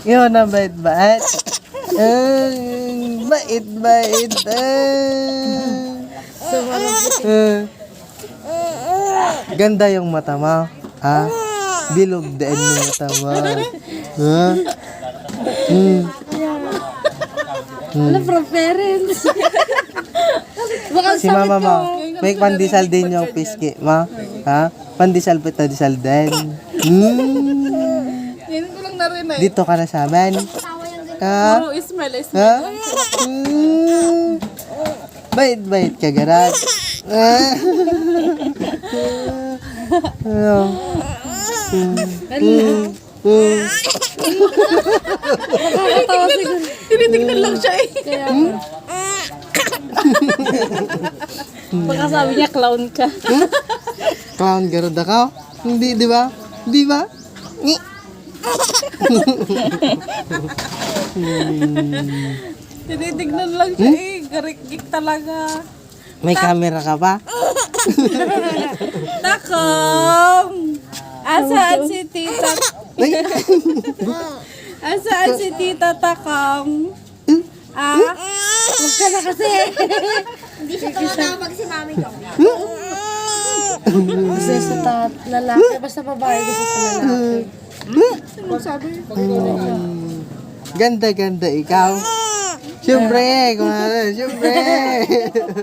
Yun na bait-bait. Bait-bait. Ganda yung mata mo. Ha? Bilog din yung mata mo. Ha? Ano from parents? Baka Si mama mo, may pandesal din yung piski mo. Ha? Pandesal pitadesal din. Ngayon ko lang narinig. Dito ka na sa amin. Ha? Oh, smell. Ha? Bait-bait ka, garag. Nakakatawa siguro. Tinitignan lang siya eh. Kaya baka sabi niya clown ka. Clown garod ako? Hindi, di ba? Di ba? Ngi. Tinitignan lang siya eh. Garikik talaga. May camera ka pa? Takong! Asaan si tita? Asaan si tita Takong? Ah? Huwag ka na kasi. Hindi siya tumatawag si mami ko. Gusto sa lalaki. Basta babae gusto sa lalaki. Anong sabi? Ganda-ganda ikaw. Siyempre, kung ano, siyempre.